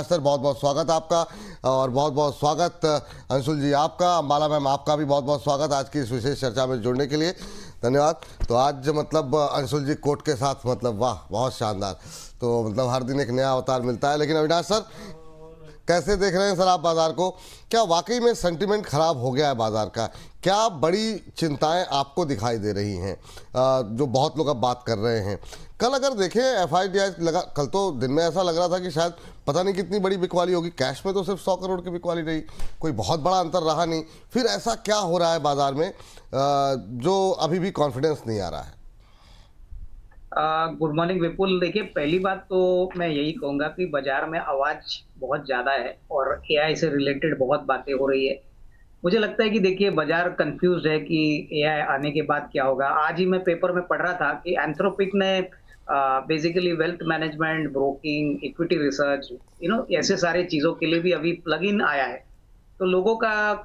Sir बहुत बहुत स्वागत आपका और बहुत बहुत स्वागत अंशुल जी आपका। अंबाला मैम आपका भी बहुत बहुत स्वागत आज की इस विशेष चर्चा में जुड़ने के लिए, धन्यवाद। तो आज मतलब अंशुल जी कोट के साथ मतलब वाह बहुत शानदार। तो मतलब हर दिन एक नया अवतार मिलता है। लेकिन अविनाश सर कैसे देख रहे हैं सर आप बाजार को? क्या वाकई में सेंटिमेंट खराब हो गया है बाजार का? क्या बड़ी चिंताएं आपको दिखाई दे रही हैं जो बहुत लोग अब बात कर रहे हैं? कल अगर देखें एफआईडीआई लगा, कल तो दिन में ऐसा लग रहा था कि शायद पता नहीं कितनी बड़ी बिकवाली होगी, कैश में तो सिर्फ 100 करोड़ की बिकवाली रही, कोई बहुत बड़ा अंतर रहा नहीं। फिर ऐसा क्या हो रहा है बाजार में जो अभी भी कॉन्फिडेंस नहीं आ रहा है? गुड मॉर्निंग विपुल। देखिए, पहली बात तो मैं यही कहूंगा कि बाजार में आवाज बहुत ज्यादा है और एआई से रिलेटेड बहुत बातें हो रही है। मुझे लगता है कि देखिए बाजार कंफ्यूज है कि एआई आने के बाद क्या होगा। आज ही मैं पेपर में पढ़ रहा था कि एंथ्रोपिक ने basically wealth management, broking, equity research, ऐसे सारे चीजों के लिए भी अभी प्लग इन आया है। तो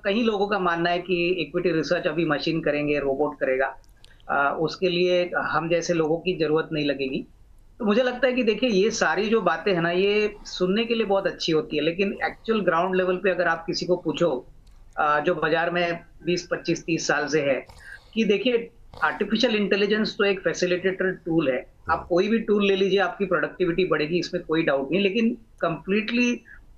कई लोगों का मानना है कि इक्विटी रिसर्च अभी मशीन करेंगे, रोबोट करेगा। उसके लिए हम जैसे लोगों की जरूरत नहीं लगेगी। तो मुझे लगता है कि देखिए ये सारी जो बातें हैं ना, ये सुनने के लिए बहुत अच्छी होती है, लेकिन एक्चुअल ग्राउंड लेवल पे अगर आप किसी को पूछो जो बाजार में 20, 25, 30 साल से है, कि देखिए आर्टिफिशियल इंटेलिजेंस तो एक फैसिलिटेटर टूल है। आप कोई भी टूल ले लीजिए, आपकी प्रोडक्टिविटी बढ़ेगी, इसमें कोई डाउट नहीं। लेकिन कंप्लीटली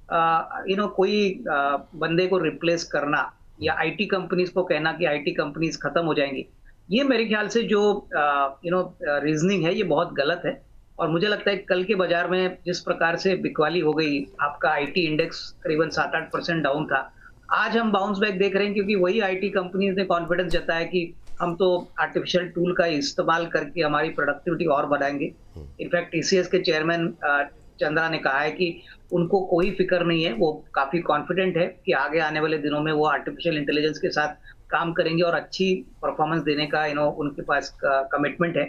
कोई बंदे को रिप्लेस करना या आईटी कंपनीज को कहना कि आईटी कंपनीज खत्म हो जाएंगी, ये मेरे ख्याल से जो रीजनिंग है ये बहुत गलत है। और मुझे लगता है कल के बाजार में जिस प्रकार से बिकवाली हो गई, आपका आईटी इंडेक्स करीबन 7-8% डाउन था। आज हम बाउंस बैक देख रहे हैं क्योंकि वही आईटी कंपनीज ने कॉन्फिडेंस जताया कि हम तो आर्टिफिशियल टूल का इस्तेमाल करके हमारी प्रोडक्टिविटी और बढ़ाएंगे। इनफैक्ट टीसीएस के चेयरमैन चंद्रा ने कहा है कि उनको कोई फिक्र नहीं है, वो काफी कॉन्फिडेंट है कि आगे आने वाले दिनों में वो आर्टिफिशियल इंटेलिजेंस के साथ काम करेंगे और अच्छी परफॉर्मेंस देने का उनके पास कमिटमेंट है।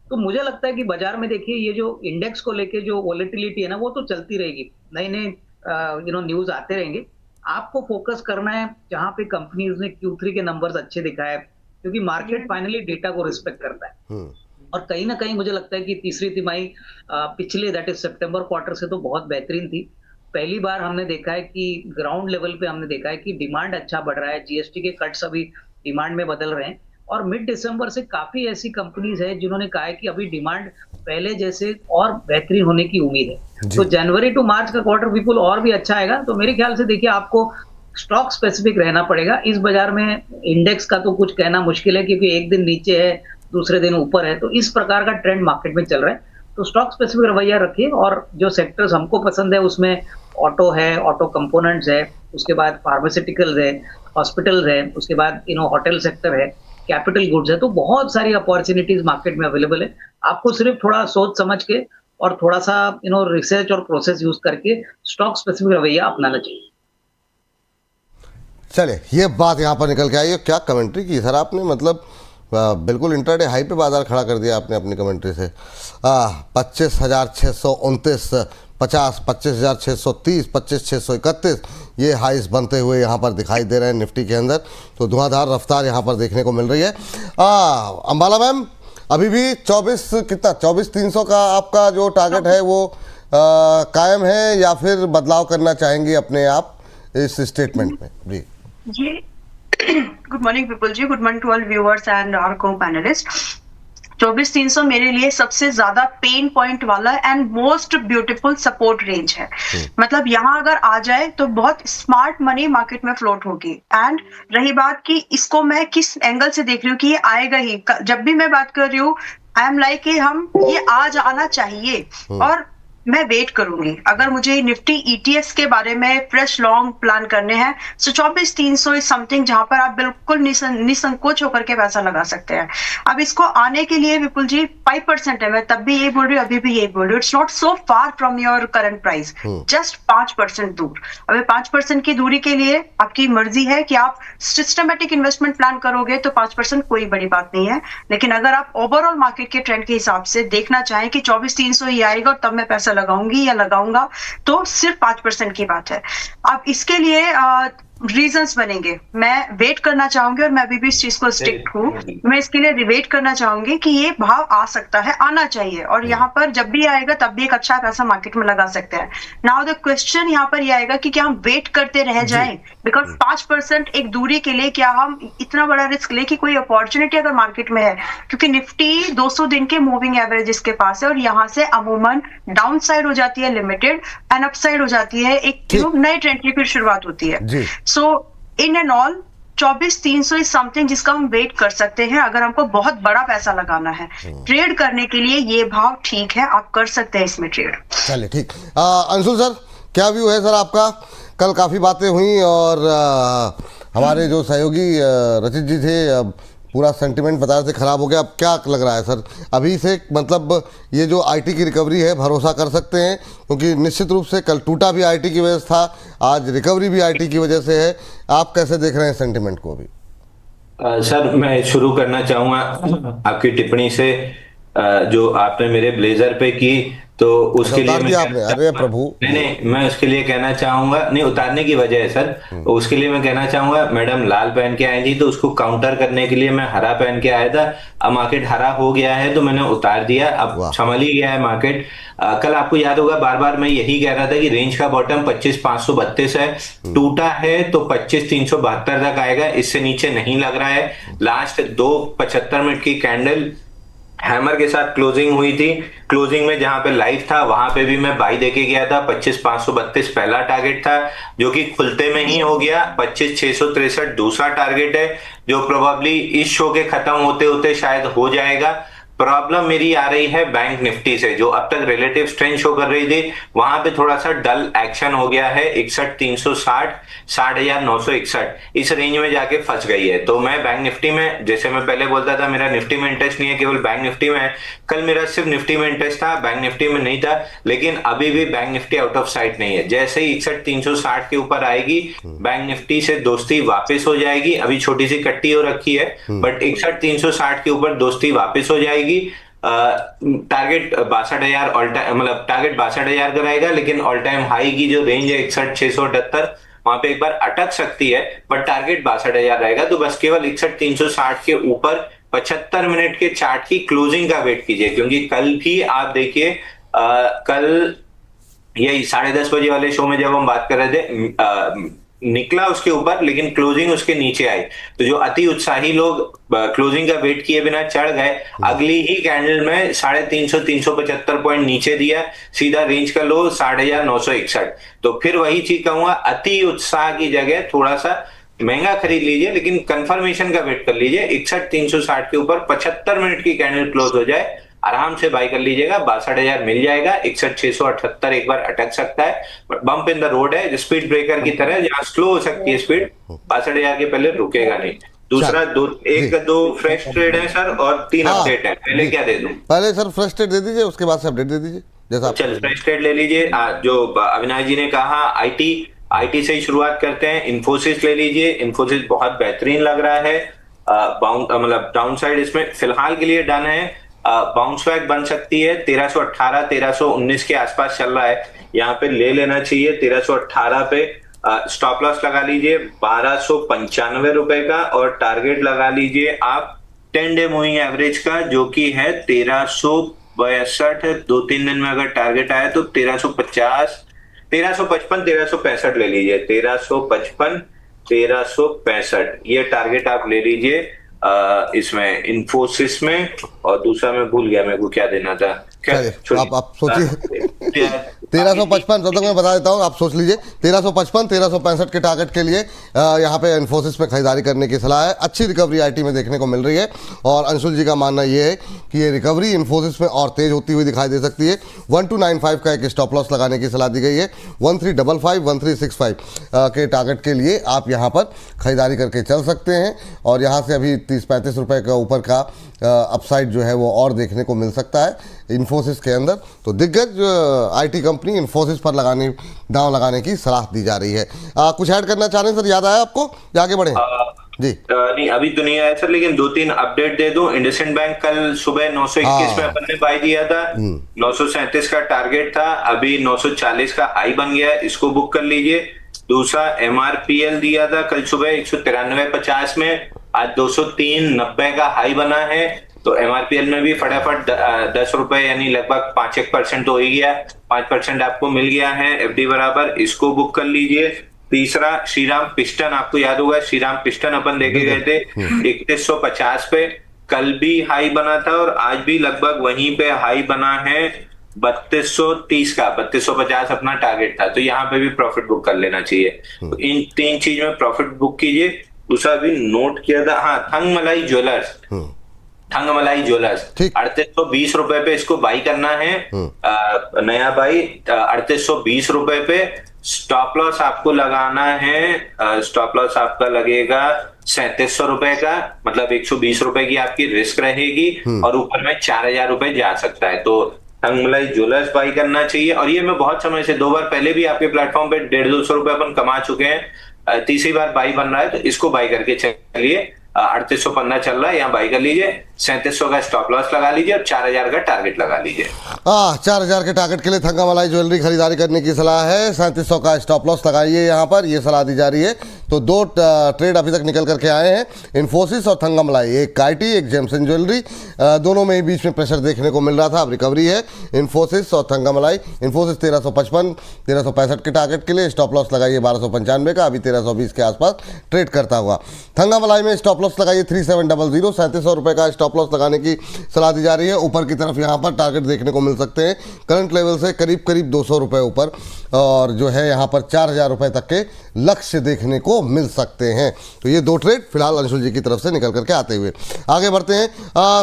तो मुझे लगता है कि बाजार में देखिए ये जो इंडेक्स को लेके जो वॉलेटिलिटी है ना, वो तो चलती रहेगी, नए नए न्यूज आते रहेंगे। आपको फोकस करना है जहां पे कंपनीज ने Q3 के नंबर्स अच्छे दिखाए, क्योंकि मार्केट फाइनली डेटा को रिस्पेक्ट करता है। और कहीं ना कहीं मुझे लगता है कि तीसरी तिमाही पिछले दैट इज सितंबर क्वार्टर से तो बहुत बेहतरीन थी। पहली बार हमने देखा है कि ग्राउंड लेवल पे हमने देखा है कि डिमांड अच्छा बढ़ रहा है, जीएसटी के कट्स अभी डिमांड में बदल रहे हैं। और मिड दिसंबर से काफी ऐसी कंपनीज है जिन्होंने कहा है कि अभी डिमांड पहले जैसे और बेहतरीन होने की उम्मीद है। तो जनवरी टू मार्च का क्वार्टर विपुल और भी अच्छा आएगा। तो मेरे ख्याल से देखिए आपको स्टॉक स्पेसिफिक रहना पड़ेगा इस बाजार में। इंडेक्स का तो कुछ कहना मुश्किल है क्योंकि एक दिन नीचे है, दूसरे दिन ऊपर है, तो इस प्रकार का ट्रेंड मार्केट में चल रहा है। तो स्टॉक स्पेसिफिक रवैया रखिए। और जो सेक्टर्स हमको पसंद है उसमें ऑटो है, ऑटो कंपोनेंट्स है, उसके बाद फार्मास्यूटिकल्स है, हॉस्पिटल्स है, उसके बाद होटल सेक्टर है, कैपिटल गुड्स है। तो बहुत सारी अपॉर्चुनिटीज मार्केट में अवेलेबल है। आपको सिर्फ थोड़ा सोच समझ के और थोड़ा सा रिसर्च और प्रोसेस यूज करके स्टॉक स्पेसिफिक रवैया अपनाना चाहिए। चलिए ये बात यहाँ पर निकल के आई है। क्या कमेंट्री की सर आपने, मतलब बिल्कुल इंट्राडे हाई पे बाजार खड़ा कर दिया आपने अपनी कमेंट्री से। 25,629, 50, 25,630, 25,631 ये हाइस बनते हुए यहाँ पर दिखाई दे रहे हैं निफ्टी के अंदर। तो धुआंधार रफ्तार यहाँ पर देखने को मिल रही है। अंबाला मैम अभी भी 24,300 का आपका जो टारगेट है वो कायम है या फिर बदलाव करना चाहेंगे अपने आप इस स्टेटमेंट में? जी good morning Vipul ji, good morning to all viewers and our को पैनलिस्ट। 24,300 मेरे लिए सबसे ज्यादा पेन पॉइंट वाला and most beautiful support range है। मतलब यहाँ अगर आ जाए तो बहुत स्मार्ट मनी मार्केट में फ्लोट होगी। एंड रही बात कि इसको मैं किस एंगल से देख रही हूँ कि ये आएगा ही। जब भी मैं बात कर रही हूँ आई एम लाइक कि हम ये आज आना चाहिए और मैं वेट करूंगी। अगर मुझे निफ्टी ईटीएफ के बारे में फ्रेश लॉन्ग प्लान करने हैं तो 24,300 इज समथिंग जहां पर आप बिल्कुल निसंकोच होकर के पैसा लगा सकते हैं। अब इसको आने के लिए विपुल जी 5% है, मैं तब भी यही बोल रही हूँ, अभी भी यही बोल रही हूँ। It's not so far from your current price, just 5% दूर। अब 5% की दूरी के लिए आपकी मर्जी है कि आप सिस्टमेटिक इन्वेस्टमेंट प्लान करोगे तो 5% कोई बड़ी बात नहीं है। लेकिन अगर आप ओवरऑल मार्केट के ट्रेंड के हिसाब से देखना चाहें कि 24,300 ही आएगा और तब मैं पैसा लगाऊंगी या लगाऊंगा, तो सिर्फ 5% की बात है। अब इसके लिए रीजंस बनेंगे। मैं वेट करना चाहूंगी और मैं अभी भी इस चीज को स्टिक हूँ। मैं इसके लिए वेट करना चाहूंगी कि ये भाव आ सकता है, आना चाहिए, और यहाँ पर जब भी आएगा तब भी एक अच्छा पैसा मार्केट में लगा सकते हैं। नाउ द क्वेश्चन यहाँ पर ये आएगा कि क्या हम वेट करते रह जाएं, बिकॉज 5% एक दूरी के लिए क्या हम इतना बड़ा रिस्क ले कि कोई अपॉर्चुनिटी अगर मार्केट में है, क्योंकि निफ्टी 200 दिन के मूविंग एवरेज इसके पास है और यहाँ से अमूमन डाउन साइड हो जाती है लिमिटेड एंड अप साइड हो जाती है एक नए ट्रेंड की फिर शुरुआत होती है। So in and all 24,300 is something जिसका हम वेट कर सकते हैं अगर हमको बहुत बड़ा पैसा लगाना है। ट्रेड करने के लिए ये भाव ठीक है, आप कर सकते हैं इसमें ट्रेड। चलिए ठीक। अंशुल सर, क्या व्यू है सर आपका? कल काफ़ी बातें हुई और हमारे जो सहयोगी रचित जी थे पूरा सेंटिमेंट बता रहे थे खराब हो गया। अब क्या लग रहा है सर अभी से, मतलब ये जो आईटी की रिकवरी है भरोसा कर सकते हैं? क्योंकि निश्चित रूप से कल टूटा भी आईटी की वजह से था, आज रिकवरी भी आईटी की वजह से है। आप कैसे देख रहे हैं सेंटिमेंट को अभी? सर मैं शुरू करना चाहूंगा आपकी टिप्पणी से जो आपने मेरे ब्लेजर पे की, तो उसके लिए आपने, अरे प्रभु, नहीं मैं उसके लिए कहना चाहूंगा, नहीं उतारने की वजह है सर, उसके लिए मैं कहना चाहूंगा मैडम लाल पहन के आई थी तो उसको काउंटर करने के लिए मैं हरा पहन के आया था। अब मार्केट हरा हो गया है तो मैंने उतार दिया, अब संभल ही गया है मार्केट। कल आपको याद होगा बार बार मैं यही कह रहा था कि रेंज का बॉटम 25,532 है, टूटा है तो 25,372 तक आएगा, इससे नीचे नहीं लग रहा है। लास्ट 2:75 मिनट की कैंडल हैमर के साथ क्लोजिंग हुई थी, क्लोजिंग में जहां पे लाइव था वहां पे भी मैं बाई देके गया था। 25,532 पहला टारगेट था जो कि खुलते में ही हो गया। 25,663 दूसरा टारगेट है जो प्रोबेबली इस शो के खत्म होते होते शायद हो जाएगा। प्रॉब्लम मेरी आ रही है बैंक निफ्टी से, जो अब तक रिलेटिव स्ट्रेंथ शो कर रही थी वहां पे थोड़ा सा डल एक्शन हो गया है। 61,360 60,961 इस रेंज में जाके फंस गई है। तो मैं बैंक निफ्टी में, जैसे मैं पहले बोलता था मेरा निफ्टी में इंटरेस्ट नहीं है, केवल बैंक निफ्टी में है, कल मेरा सिर्फ निफ्टी में इंटरेस्ट था, बैंक निफ्टी में नहीं था। लेकिन अभी भी bank Nifty out of site नहीं है। जैसे ही 61,360 के ऊपर आएगी बैंक निफ्टी से दोस्ती वापस हो जाएगी। अभी छोटी सी कट्टी हो रखी है बट 61,360 के ऊपर दोस्ती वापस हो जाएगी। टारगेट 62,000 ऑल टाइम, मतलब टारगेट 62,000 का रहेगा, लेकिन ऑल टाइम हाई की जो रेंज है 61,678 वहां पे एक बार अटक सकती है, बट टारगेट 62,000 रहेगा। तो बस केवल 61,360 के ऊपर 75 मिनट के चार्ट की क्लोजिंग का वेट कीजिए, क्योंकि कल भी आप देखिए कल यही 10:30 बजे वाले शो में जब हम बात कर रहे थे निकला उसके ऊपर, लेकिन क्लोजिंग उसके नीचे आई। तो जो अति उत्साही लोग क्लोजिंग का वेट किए बिना चढ़ गए, अगली ही कैंडल में 350 375 पॉइंट नीचे दिया, सीधा रेंज का लो 60,961। तो फिर वही चीज कहूंगा, अति उत्साह की जगह थोड़ा सा महंगा खरीद लीजिए, लेकिन कंफर्मेशन का वेट कर लीजिए। 61,360 के ऊपर 75 मिनट की कैंडल क्लोज हो जाए, आराम से बाई कर लीजिएगा, 62,000 मिल जाएगा। 61,678 एक बार अटक सकता है, but bump in the road है, स्पीड ब्रेकर की तरह, जहां स्लो हो सकती है स्पीड, 62,000 के पहले रुकेगा नहीं। दूसरा दो फ्रेश ट्रेड है सर और 3 अपडेट है। पहले क्या दे दूं? पहले सर फ्रेश ट्रेड दे दीजिए, उसके बाद से अपडेट दे दीजिए जैसा। चल फ्रेश ट्रेड ले लीजिए। जो अविनाश जी ने कहा आईटी से ही शुरुआत करते हैं। इन्फोसिस ले लीजिए, इन्फोसिस बहुत बेहतरीन लग रहा है। मतलब डाउन साइड इसमें फिलहाल के लिए डन है, बाउंस बैक बन सकती है। 1318 1319 के आसपास चल रहा है, यहाँ पे ले लेना चाहिए। 1318 पे स्टॉप लॉस लगा लीजिए 1295 रुपए का, और टारगेट लगा लीजिए आप 10 डे मूविंग एवरेज का, जो कि है 1362 है। 2-3 दिन में अगर टारगेट आया तो 1350 1355 1365 ले लीजिए। 1355 1365 ये टारगेट आप ले लीजिए इसमें इन्फोसिस में। और दूसरा मैं भूल गया मेरे को क्या देना था। आप सोचिए 1355 तब तक मैं बता देता हूँ, आप सोच लीजिए। 1355 1365 के टारगेट के लिए यहाँ पे इन्फोसिस में खरीदारी करने की सलाह है। अच्छी रिकवरी आईटी में देखने को मिल रही है, और अंशुल जी का मानना ये है कि ये रिकवरी इन्फोसिस में और तेज होती हुई दिखाई दे सकती है। 1295 का एक स्टॉप लॉस लगाने की सलाह दी गई है। 1355 1365 के टारगेट के लिए आप यहाँ पर खरीदारी करके चल सकते हैं, और यहाँ से अभी 30-35 रुपये का ऊपर का अपसाइड जो है वो और देखने को मिल सकता है इन्फोसिस के अंदर। तो दिग्गज आईटी कंपनी इन्फोसिस पर दांव लगाने की सलाह दी जा रही है। कुछ ऐड करना चाह रहे हैं सर? याद आया आपको या आगे बढ़े जी? नहीं अभी तो नहीं आया सर, लेकिन 2-3 अपडेट दे दूं। इंडसइंड बैंक कल सुबह 921 में अपन ने बाय दिया था, 937 का टारगेट था, अभी 940 का हाई बन गया है, इसको बुक कर लीजिए। दूसरा MRPL दिया था कल सुबह 193.50 में, आज 203.90 का हाई बना है। तो MRPL में भी फटाफट 10 रुपए यानी लगभग 5% तो हो ही गया, 5% आपको मिल गया है FD बराबर, इसको बुक कर लीजिए। तीसरा श्रीराम पिस्टन, आपको याद होगा श्रीराम पिस्टन अपन देखे गए थे 3150 पे, कल भी हाई बना था और आज भी लगभग वहीं पे हाई बना है 3230 का, 3250 अपना टारगेट था, तो यहाँ पे भी प्रॉफिट बुक कर लेना चाहिए। तो इन 3 चीज में प्रॉफिट बुक कीजिए। दूसरा भी नोट किया था, हाँ, थंगमलाई ज्वेलर्स, थंगमलाई ज्वेलर्स 3820 रुपए पे इसको बाई करना है, नया बाई 3820 रुपए पे। स्टॉप लॉस आपको लगाना है, स्टॉप लॉस आपका लगेगा 3700 रुपए का, मतलब 120 रुपए की आपकी रिस्क रहेगी और ऊपर में 4000 रुपए जा सकता है। तो थंगमलाई ज्वेलर्स बाई करना चाहिए। और ये मैं बहुत समय से 2 बार पहले भी आपके प्लेटफॉर्म पे 150-200 रुपए अपन कमा चुके हैं, तीसरी बार बाई बन रहा है, तो इसको बाई करके चलिए। 3815 चल रहा है, यहाँ बाई कर लीजिए, 3700 का स्टॉप लॉस लगा लीजिए और 4000 का टारगेट लगा लीजिए। 4000 के टारगेट के लिए थंगामलाई ज्वेलरी खरीदारी करने की सलाह है। 3700 का स्टॉप लॉस लगाइए, यहाँ पर ये सलाह दी जा रही है। तो 2 ट्रेड अभी तक निकल करके आए हैं, इन्फोसिस और थंगामलाई, एक काइटी एक जेमसन ज्वेलरी, दोनों में ही बीच में प्रेशर देखने को मिल रहा था, अब रिकवरी है इन्फोसिस और थंगामलाई। इन्फोसिस 1355 1365 के टारगेट के लिए स्टॉप लॉस लगाइए 1295 का, अभी 1320 के आसपास ट्रेड करता हुआ। थंगामलाई में स्टॉप लॉस लगाइए 3700, 3700 रुपये का स्टॉप लॉस लगाने की सलाह दी जा रही है। ऊपर की तरफ यहाँ पर टारगेट देखने को मिल सकते हैं करंट लेवल से करीब 200 रुपये ऊपर, और जो है यहाँ पर 4000 रुपये तक के लक्ष्य देखने को मिल सकते हैं। तो ये 2 ट्रेड फिलहाल अंशुल जी की तरफ से निकल करके आते हुए आगे बढ़ते हैं।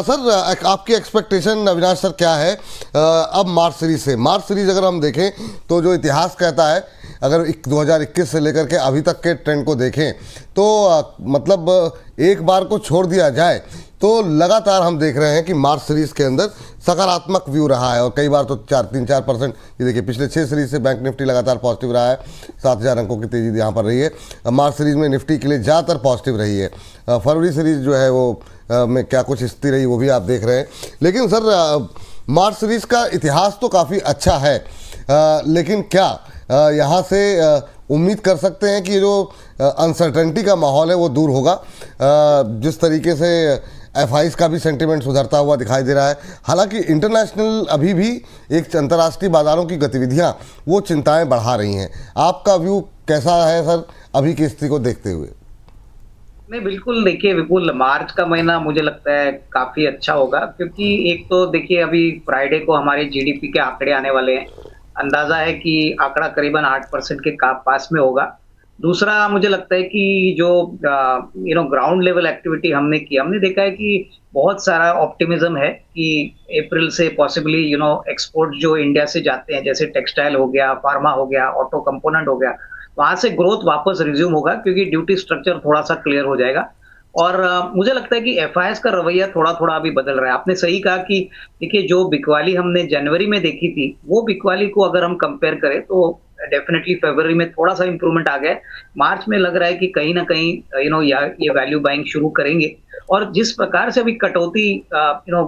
सर, आपकी एक्सपेक्टेशन अविनाश सर क्या है अब मार्च सीरीज से? मार्च सीरीज अगर हम देखें तो जो इतिहास कहता है, अगर 2021 से लेकर के अभी तक के ट्रेंड को देखें तो मतलब एक बार को छोड़ दिया जाए तो लगातार हम देख रहे हैं कि मार्च सीरीज के अंदर सकारात्मक व्यू रहा है, और कई बार तो 3-4%। ये देखिए पिछले 6 सीरीज से बैंक निफ्टी लगातार पॉजिटिव रहा है, 7000 अंकों की तेज़ी यहाँ पर रही है। मार्च सीरीज में निफ्टी के लिए ज़्यादातर पॉजिटिव रही है। फरवरी सीरीज जो है वो में क्या कुछ स्थिति रही वो भी आप देख रहे हैं। लेकिन सर, मार्च सीरीज का इतिहास तो काफ़ी अच्छा है, लेकिन क्या यहाँ से उम्मीद कर सकते हैं कि जो अनसर्टेनिटी का माहौल है वो दूर होगा? जिस तरीके से FIs का भी सेंटिमेंट सुधरता हुआ दिखाई दे रहा है, हालांकि इंटरनेशनल अभी भी एक अंतर्राष्ट्रीय बाजारों की गतिविधियां वो चिंताएं बढ़ा रही हैं। आपका व्यू कैसा है सर अभी की स्थिति को देखते हुए? नहीं, बिल्कुल, देखिए विपुल, मार्च का महीना मुझे लगता है काफी अच्छा होगा, क्योंकि एक तो देखिए अभी फ्राइडे को हमारे GDP के आंकड़े आने वाले हैं। अंदाजा है कि आंकड़ा करीबन 8% के पास में होगा। दूसरा, मुझे लगता है कि जो ग्राउंड लेवल एक्टिविटी हमने की, हमने देखा है कि बहुत सारा ऑप्टिमिज्म है कि अप्रैल से पॉसिबली एक्सपोर्ट जो इंडिया से जाते हैं, जैसे टेक्सटाइल हो गया, फार्मा हो गया, ऑटो कंपोनेंट हो गया, वहां से ग्रोथ वापस रिज्यूम होगा, क्योंकि ड्यूटी स्ट्रक्चर थोड़ा सा क्लियर हो जाएगा। और मुझे लगता है कि FIs का रवैया थोड़ा थोड़ा अभी बदल रहा है। आपने सही कहा कि देखिए जो बिकवाली हमने जनवरी में देखी थी, वो बिकवाली को अगर हम कंपेयर करें तो डेफिनेटली फरवरी में थोड़ा सा इंप्रूवमेंट आ गया। मार्च में लग रहा है कि कहीं ना कहीं ये वैल्यू बाइंग शुरू करेंगे, और जिस प्रकार से अभी कटौती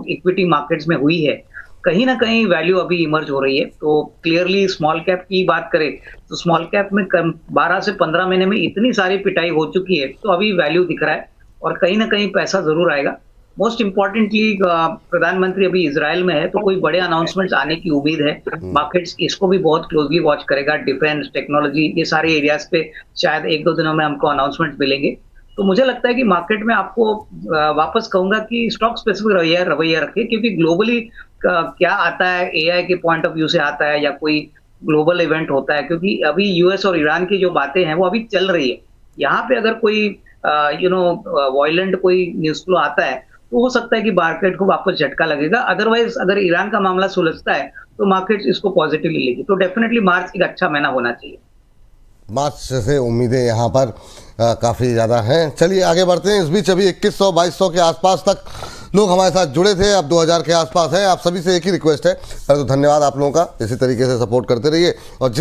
इक्विटी मार्केट्स में हुई है, कहीं ना कहीं वैल्यू अभी इमर्ज हो रही है। तो क्लियरली स्मॉल कैप की बात करें तो स्मॉल कैप में 12 से 15 महीने में इतनी सारी पिटाई हो चुकी है, तो अभी वैल्यू दिख रहा है और कहीं ना कहीं पैसा जरूर आएगा। मोस्ट इम्पोर्टेंटली प्रधानमंत्री अभी इजराइल में है, तो कोई बड़े अनाउंसमेंट्स आने की उम्मीद है। मार्केट्स इसको भी बहुत क्लोजली वॉच करेगा। डिफेंस, टेक्नोलॉजी, ये सारे एरियाज पे शायद 1-2 दिनों में हमको अनाउंसमेंट मिलेंगे। तो मुझे लगता है कि मार्केट में आपको वापस कहूंगा कि स्टॉक स्पेसिफिक रवैया रखिए, क्योंकि ग्लोबली क्या आता है, AI के पॉइंट ऑफ व्यू से आता है या कोई ग्लोबल इवेंट होता है, क्योंकि अभी US और ईरान की जो बातें हैं वो अभी चल रही है। यहाँ पे अगर कोई वायलेंट कोई न्यूज फ्लो आता है तो हो सकता है कि मार्केट को वापस झटका लगेगा। अदरवाइज अगर ईरान का मामला सुलझता है तो मार्केट इसको पॉजिटिवली लेगी। तो डेफिनेटली मार्च एक अच्छा महीना होना चाहिए। मार्च से उम्मीदें यहाँ पर काफ़ी ज़्यादा हैं। चलिए आगे बढ़ते हैं। इस बीच अभी 2100-2200 के आसपास तक लोग हमारे साथ जुड़े थे, अब 2000 के आसपास है। आप सभी से एक ही रिक्वेस्ट है, पहले तो धन्यवाद आप लोगों का, इसी तरीके से सपोर्ट करते रहिए और